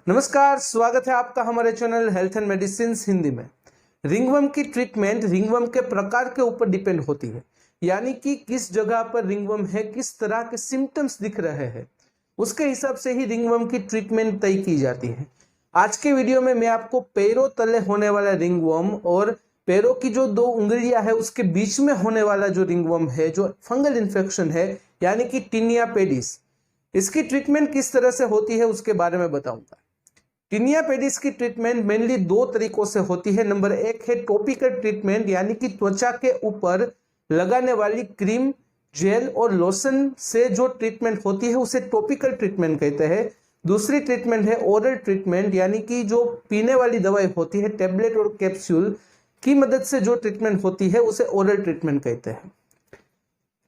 नमस्कार, स्वागत है आपका हमारे channel health and medicine Hindi में। रिंगवर्म की ट्रीटमेंट रिंगवर्म के प्रकार के ऊपर डिपेंड होती है, यानी कि किस जगह पर रिंगवर्म है, किस तरह के सिम्टम्स दिख रहे हैं, उसके हिसाब से ही रिंगवर्म की ट्रीटमेंट तय की जाती है। आज के वीडियो में मैं आपको पैरों तले होने वाला रिंगवर्म और पैरों की जो दो उंगलियां है उसके बीच में होने वाला जो रिंगवर्म है, जो फंगल इन्फेक्शन है, यानी कि टिनिया पेडिस, इसकी ट्रीटमेंट किस तरह से होती है उसके बारे में बताऊंगा। टिनिया पेडिस की ट्रीटमेंट मेनली दो तरीकों से होती है। नंबर एक है टॉपिकल ट्रीटमेंट, यानी कि त्वचा के ऊपर लगाने वाली क्रीम, जेल और लोशन से जो ट्रीटमेंट होती है उसे टॉपिकल ट्रीटमेंट कहते हैं। दूसरी ट्रीटमेंट है ओरल ट्रीटमेंट, यानी कि जो पीने वाली दवाई होती है, टेबलेट और कैप्सूल की मदद से जो ट्रीटमेंट होती है उसे ओरल ट्रीटमेंट कहते हैं।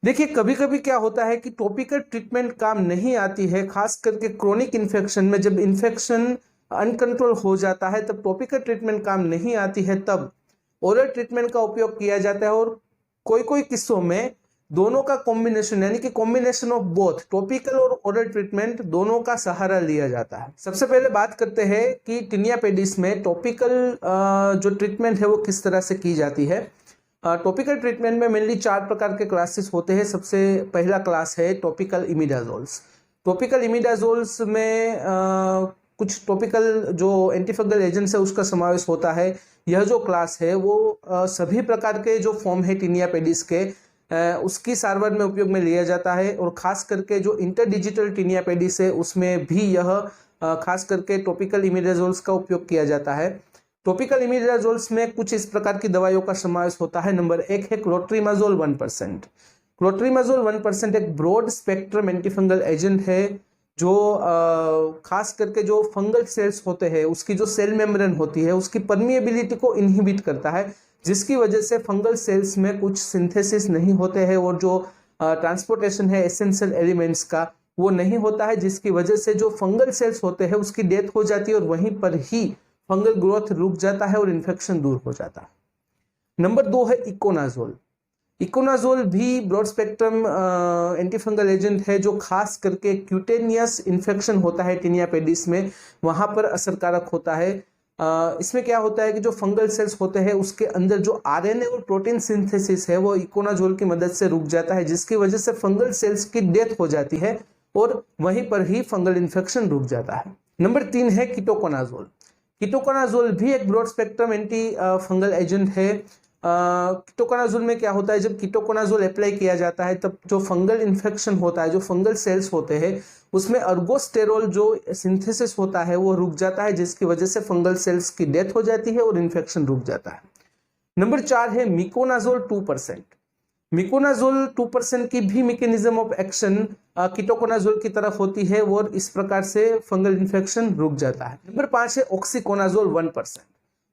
देखिए, कभी कभी क्या होता है कि टॉपिकल ट्रीटमेंट काम नहीं आती है, खास करके क्रोनिक इन्फेक्शन में। जब इन्फेक्शन अनकंट्रोल हो जाता है तब टॉपिकल ट्रीटमेंट काम नहीं आती है, तब ओरल ट्रीटमेंट का उपयोग किया जाता है। और कोई कोई किस्सों में दोनों का कॉम्बिनेशन, यानी कि कॉम्बिनेशन ऑफ बोथ टॉपिकल और ओरल ट्रीटमेंट, दोनों का सहारा लिया जाता है। सबसे पहले बात करते हैं कि टिनिया पेडिस में टॉपिकल जो ट्रीटमेंट है वो किस तरह से की जाती है। टॉपिकल ट्रीटमेंट में मेनली 4 प्रकार के क्लासेस होते हैं। सबसे पहला क्लास है टॉपिकल इमिडाजोल्स। टॉपिकल इमिडाजोल्स में कुछ टॉपिकल जो एंटीफंगल एजेंट्स है उसका समावेश होता है। यह जो क्लास है वो सभी प्रकार के जो फॉर्म है टिनिया पेडिस के, उसकी सारवार में उपयोग में लिया जाता है। और खास करके जो इंटरडिजिटल टिनिया पेडिस है उसमें भी यह खास करके टॉपिकल इमिडाजोल्स का उपयोग किया जाता है। टॉपिकल इमिडाजोल्स में कुछ इस प्रकार की दवाइयों का समावेश होता है। नंबर एक है क्लोट्रीमाजोल 1%। क्लोट्रीमाजोल 1% एक ब्रॉड स्पेक्ट्रम एंटीफंगल एजेंट है जो खास करके जो फंगल सेल्स होते हैं उसकी जो सेल मेम्ब्रेन होती है उसकी परमिएबिलिटी को इनहिबिट करता है, जिसकी वजह से फंगल सेल्स में कुछ सिंथेसिस नहीं होते हैं और जो ट्रांसपोर्टेशन है एसेंशियल एलिमेंट्स का वो नहीं होता है, जिसकी वजह से जो फंगल सेल्स होते हैं उसकी डेथ हो जाती है और वहीं पर ही फंगल ग्रोथ रुक जाता है और इन्फेक्शन दूर हो जाता है। नंबर 2 है इकोनाजोल। इकोनाजोल भी ब्रॉड स्पेक्ट्रम एंटीफंगल एजेंट है जो खास करके क्यूटेनियस इन्फेक्शन होता है टिनिया पेडिस में, वहां पर असरकारक होता है। इसमें क्या होता है कि जो फंगल सेल्स होते हैं उसके अंदर जो आरएनए और प्रोटीन सिंथेसिस है वो इकोनाजोल की मदद से रुक जाता है, जिसकी वजह से फंगल सेल्स की डेथ हो जाती है और वहीं पर ही फंगल इन्फेक्शन रुक जाता है। नंबर 3 है कीटोकोनाजोल। कीटोकोनाजोल भी एक broad spectrum anti fungal agent है। कीटोकोनाजोल में क्या होता है, जब कीटोकोनाजोल अप्लाई किया जाता है तब जो फंगल इन्फेक्शन होता है, जो फंगल सेल्स होते हैं उसमें अर्गोस्टेरोल जो सिंथेसिस होता है वो रुक जाता है, जिसकी वजह से फंगल सेल्स की डेथ हो जाती है और इन्फेक्शन रुक जाता है। नंबर 4 है मिकोनाजोल 2%। मिकोनाजोल 2% की भी मैकेनिज्म ऑफ एक्शन कीटोकोनाजोल की तरह होती है और इस प्रकार से फंगल इन्फेक्शन रुक जाता है। नंबर 5 है ऑक्सीकोनाजोल 1%।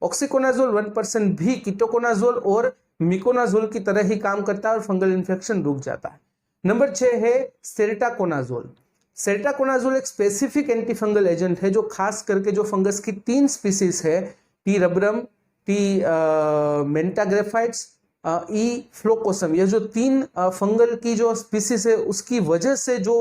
ऑक्सीकोनाजोल 1% भी कीटोकोनाजोल और मिकोनाजोल की तरह ही काम करता है और फंगल इन्फेक्शन रुक जाता है। नंबर 6 है सेल्टाकोनाजोल। सेल्टाकोनाजोल एक स्पेसिफिक एंटीफंगल एजेंट है जो खास करके जो फंगस की 3 स्पीसीज है, टी रबरम, टी मेंटाग्रेफाइट्स, ई फ्लोकोसम, ये जो 3 फंगल की जो स्पीसीज है उसकी वजह से जो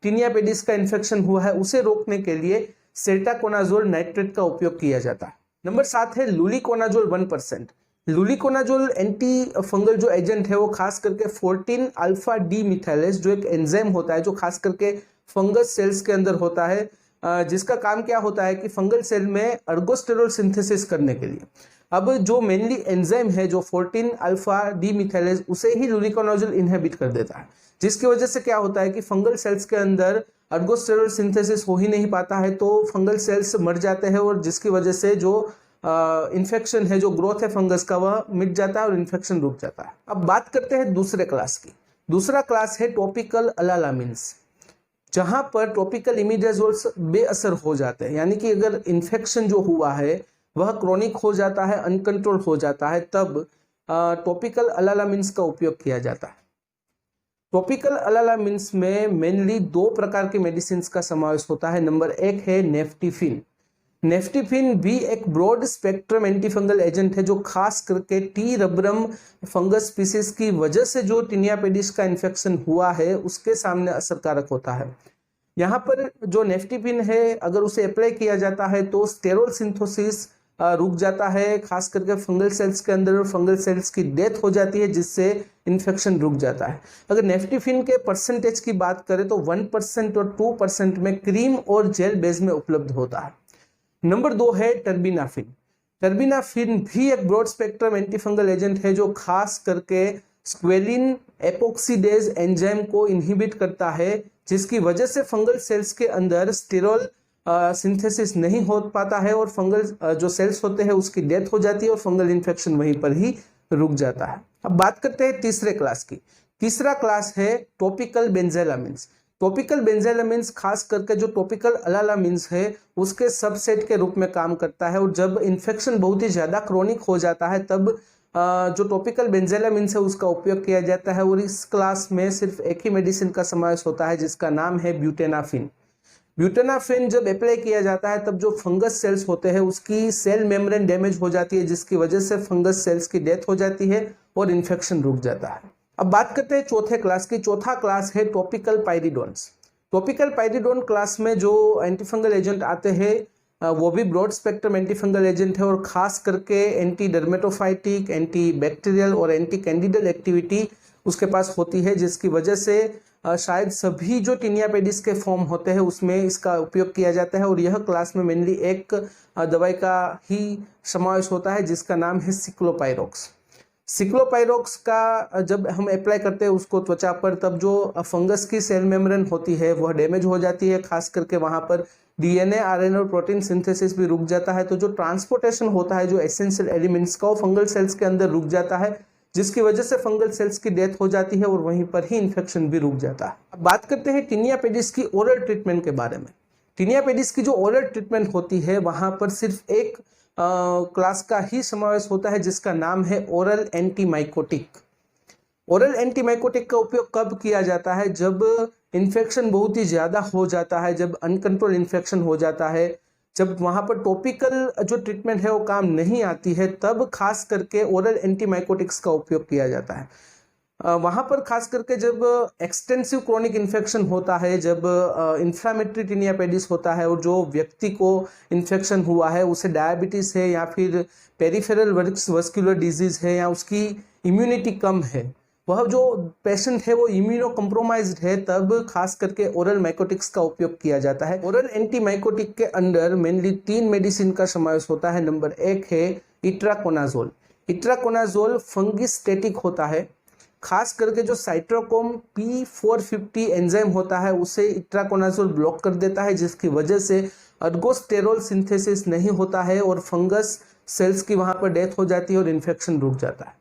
टिनिया पेडिस का इन्फेक्शन हुआ है उसे रोकने के लिए सेल्टाकोनाजोल नाइट्रेट का उपयोग किया जाता है। नंबर 7 है लुलिकोनाजोल 1%। लुलिकोनाजोल एंटी फंगल जो एजेंट है वो खास करके 14 अल्फा डी मिथाइलेज, जो एक एंजाइम होता है जो खास करके फंगस सेल्स के अंदर होता है, जिसका काम क्या होता है कि फंगल सेल में अर्गोस्टेरोल सिंथेसिस करने के लिए। अब जो मेनली एंजाइम है जो 14 अल्फा डी मिथाइलेज, उसे ही लुलिकोनाजोल इनहिबिट कर देता है, जिसकी वजह से क्या होता है कि फंगल सेल्स के अंदर अर्गोस्टेरोल सिंथेसिस हो ही नहीं पाता है तो फंगल सेल्स मर जाते हैं और जिसकी वजह से जो इन्फेक्शन है, जो ग्रोथ है फंगस का, वह मिट जाता है और इन्फेक्शन रुक जाता है। अब बात करते हैं दूसरे क्लास की। दूसरा क्लास है टॉपिकल अलालामिन्स, जहां पर टॉपिकल इमिडाजोल्स बेअसर हो जाते हैं, यानी कि अगर इन्फेक्शन जो हुआ है वह क्रोनिक हो जाता है, अनकंट्रोल हो जाता है, तब टॉपिकल अलालामिन्स का उपयोग किया जाता है। टॉपिकल अलालामिन्स में मेनली 2 प्रकार के मेडिसिन का समावेश होता है। नंबर 1 है नेफ्टिफिन। नेफ्टिफिन भी एक ब्रॉड स्पेक्ट्रम एंटीफंगल एजेंट है जो खास करके टी रबरम फंगस स्पीसीज की वजह से जो टिनिया पेडिस का इन्फेक्शन हुआ है उसके सामने असरकारक होता है। यहाँ पर जो नेफ्टिपिन है अगर उसे अप्लाई किया जाता है तो स्टेरोल सिंथेसिस रुक जाता है, खास करके फंगल सेल्स के अंदर, और फंगल सेल्स की डेथ हो जाती है जिससे इन्फेक्शन रुक जाता है। अगर नेफ्टिफिन के परसेंटेज की बात करें तो 1% और 2% में क्रीम और जेल बेस में उपलब्ध होता है। नंबर 2 है टर्बिनाफिन। टर्बिनाफिन भी एक ब्रॉड स्पेक्ट्रम एंटीफंगल एजेंट है जो खास करके स्क्वेलिन एपोक्सीडेज एंजाइम को इनहिबिट करता है, जिसकी वजह से फंगल सेल्स के अंदर स्टेरोल सिंथेसिस नहीं हो पाता है और फंगल जो सेल्स होते हैं उसकी डेथ हो जाती है और फंगल इन्फेक्शन वहीं पर ही रुक जाता है। अब बात करते हैं तीसरे क्लास की। तीसरा क्लास है टॉपिकल बेंजेलामिन्स। टॉपिकल बेंजेलामिन्स खास करके जो टॉपिकल अलालामिन्स है उसके सबसेट के रूप में काम करता है, और जब इन्फेक्शन बहुत ही ज़्यादा क्रोनिक हो जाता है तब जो टॉपिकल बेंजेलामिन्स है उसका उपयोग किया जाता है। और इस क्लास में सिर्फ एक ही मेडिसिन का समावेश होता है जिसका नाम है ब्यूटेनाफिन। ब्यूटेनाफिन जब अप्लाई किया जाता है तब जो फंगस सेल्स होते हैं उसकी सेल मेम्ब्रेन डैमेज हो जाती है, जिसकी वजह से फंगस सेल्स की डेथ हो जाती है और इन्फेक्शन रुक जाता है। अब बात करते हैं चौथे क्लास की। चौथा क्लास है टॉपिकल पाइरिडोन्स। टॉपिकल पाइरिडोन क्लास में जो एंटीफंगल एजेंट आते हैं वो भी ब्रॉड स्पेक्ट्रम एंटीफंगल एजेंट है, और खास करके एंटी डर्मेटोफाइटिक, एंटी बैक्टीरियल और एंटी कैंडिडल एक्टिविटी उसके पास होती है, जिसकी वजह से शायद सभी जो टीनिया पेडिस के फॉर्म होते हैं उसमें इसका उपयोग किया जाता है। और यह क्लास में मेनली एक दवाई का ही समावेश होता है जिसका नाम है सिक्लोपाइरोक्स। सिक्लोपाइरोक्स का जब हम अप्लाई करते हैं उसको त्वचा पर, तब जो फंगस की सेल मेम्ब्रेन होती है वह डैमेज हो जाती है, खास करके वहां पर डीएनए, आरएनए और प्रोटीन सिंथेसिस भी रुक जाता है। तो जो ट्रांसपोर्टेशन होता है जो एसेंशियल एलिमेंट्स का, वो फंगल सेल्स के अंदर रुक जाता है, जिसकी वजह से फंगल सेल्स की डेथ हो जाती है और वहीं पर ही इन्फेक्शन भी रुक जाता है। अब बात करते हैं टीनिया पेडिस की ओरल ट्रीटमेंट के बारे में। टीनिया पेडिस की जो ओरल ट्रीटमेंट होती है वहां पर सिर्फ एक क्लास का ही समावेश होता है जिसका नाम है ओरल एंटीमाइकोटिक। ओरल एंटीमाइकोटिक का उपयोग कब किया जाता है? जब इन्फेक्शन बहुत ही ज्यादा हो जाता है, जब अनकंट्रोल इन्फेक्शन हो जाता है, जब वहां पर टॉपिकल जो ट्रीटमेंट है वो काम नहीं आती है, तब खास करके ओरल एंटीमाइकोटिक्स का उपयोग किया जाता है। वहां पर खास करके जब एक्सटेंसिव क्रोनिक इन्फेक्शन होता है, जब इन्फ्लामेटरी टीनिया पेडिस होता है और जो व्यक्ति को इन्फेक्शन हुआ है उसे डायबिटीज है या फिर पेरिफेरल वस्कुलर डिजीज है या उसकी इम्यूनिटी कम है, वह जो पेशेंट है वो इम्यूनो कॉम्प्रोमाइज्ड है, तब खास करके ओरल माइकोटिक्स का उपयोग किया जाता है। ओरल एंटीमाइकोटिक के अंदर मेनली 3 मेडिसिन का समावेश होता है। नंबर 1 है इट्राकोनाजोल। इट्राकोनाजोल फंगिस्टेटिक होता है, खास करके जो साइट्रोकोम P450 एंजाइम होता है उसे इट्राकोनाजोल ब्लॉक कर देता है, जिसकी वजह से अर्गोस्टेरोल सिंथेसिस नहीं होता है और फंगस सेल्स की वहां पर डेथ हो जाती है और इन्फेक्शन रुक जाता है।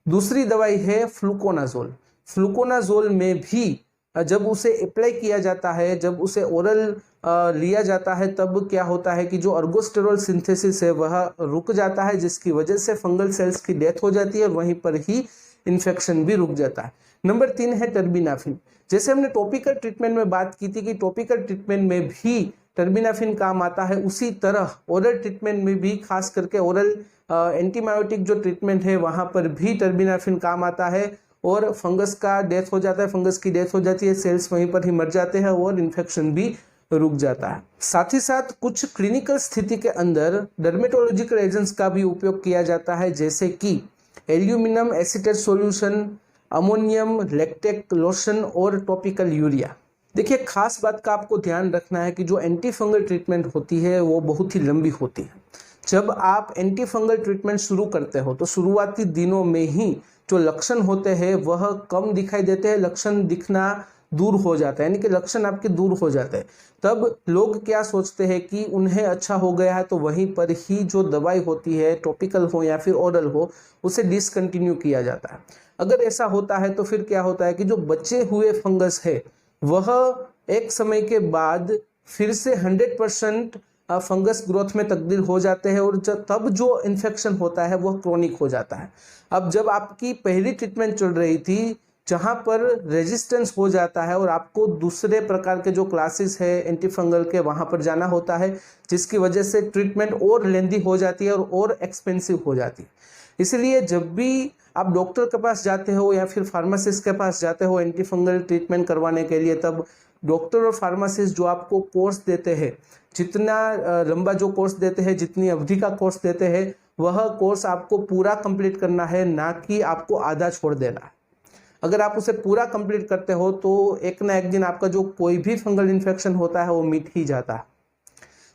दूसरी दवाई है फ्लूकोनाजोल। फ्लूकोनाजोल में भी जब उसे अप्लाई किया जाता है, जब उसे ओरल लिया जाता है, तब क्या होता है कि जो अर्गोस्टेरोल सिंथेसिस है वह रुक जाता है, जिसकी वजह से फंगल सेल्स की डेथ हो जाती है और वहीं पर ही इन्फेक्शन भी रुक जाता है। नंबर 3 है टर्बिनाफिन। जैसे हमने टॉपिकल ट्रीटमेंट में बात की थी कि टॉपिकल ट्रीटमेंट में भी टर्बिनाफिन काम आता है, उसी तरह ओरल ट्रीटमेंट में भी, खास करके ओरल एंटीबायोटिक जो ट्रीटमेंट है वहां पर भी टर्बिनाफिन काम आता है और फंगस का डेथ हो जाता है, फंगस की डेथ हो जाती है, सेल्स वहीं पर ही मर जाते हैं और इन्फेक्शन भी रुक जाता है। साथ ही साथ कुछ क्लिनिकल स्थिति के अंदर डर्मेटोलॉजिकल एजेंट्स का भी उपयोग किया जाता है, जैसे कि aluminium acetate solution, ammonium lactate lotion और टॉपिकल यूरिया। देखिए, खास बात का आपको ध्यान रखना है कि जो एंटी फंगल ट्रीटमेंट होती है वो बहुत ही लंबी होती है। जब आप एंटी फंगल ट्रीटमेंट शुरू करते हो तो शुरुआती दिनों में ही जो लक्षण होते हैं वह कम दिखाई देते हैं, लक्षण दिखना दूर हो जाता है, यानी कि लक्षण आपके दूर हो जाते हैं। तब लोग क्या सोचते हैं कि उन्हें अच्छा हो गया है तो वहीं पर ही जो दवाई होती है, टॉपिकल हो या फिर ओरल हो, उसे डिसकंटिन्यू किया जाता है। अगर ऐसा होता है तो फिर क्या होता है कि जो बचे हुए फंगस है वह एक समय के बाद फिर से 100% फंगस ग्रोथ में तब्दील हो जाते हैं और तब जो इन्फेक्शन होता है वह क्रोनिक हो जाता है। अब जब आपकी पहली ट्रीटमेंट चल रही थी जहां पर रेजिस्टेंस हो जाता है और आपको दूसरे प्रकार के जो क्लासेस है एंटी फंगल के वहां पर जाना होता है, जिसकी वजह से ट्रीटमेंट और लेंदी हो जाती है और एक्सपेंसिव हो जाती है। इसलिए जब भी आप डॉक्टर के पास जाते हो या फिर फार्मासिस्ट के पास जाते हो एंटी फंगल ट्रीटमेंट करवाने के लिए, तब डॉक्टर और फार्मासिस्ट जो आपको कोर्स देते हैं, जितना लंबा जो कोर्स देते हैं, जितनी अवधि का कोर्स देते हैं, वह कोर्स आपको पूरा कंप्लीट करना है, ना कि आपको आधा छोड़ देना है। अगर आप उसे पूरा कंप्लीट करते हो तो एक ना एक दिन आपका जो कोई भी फंगल इन्फेक्शन होता है वो मिट ही जाता है।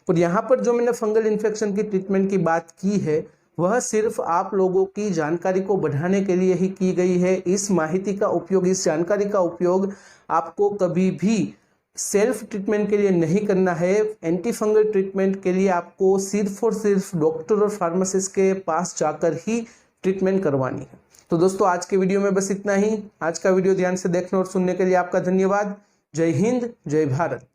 और यहाँ पर जो मैंने फंगल इन्फेक्शन की ट्रीटमेंट की बात की है वह सिर्फ आप लोगों की जानकारी को बढ़ाने के लिए ही की गई है। इस माहिती का उपयोग, इस जानकारी का उपयोग आपको कभी भी सेल्फ ट्रीटमेंट के लिए नहीं करना है। एंटी फंगल ट्रीटमेंट के लिए आपको सिर्फ और सिर्फ डॉक्टर और फार्मासिस्ट के पास जाकर ही ट्रीटमेंट करवानी है। तो दोस्तों आज के वीडियो में बस इतना ही। आज का वीडियो ध्यान से देखने और सुनने के लिए आपका धन्यवाद। जय हिंद, जय भारत।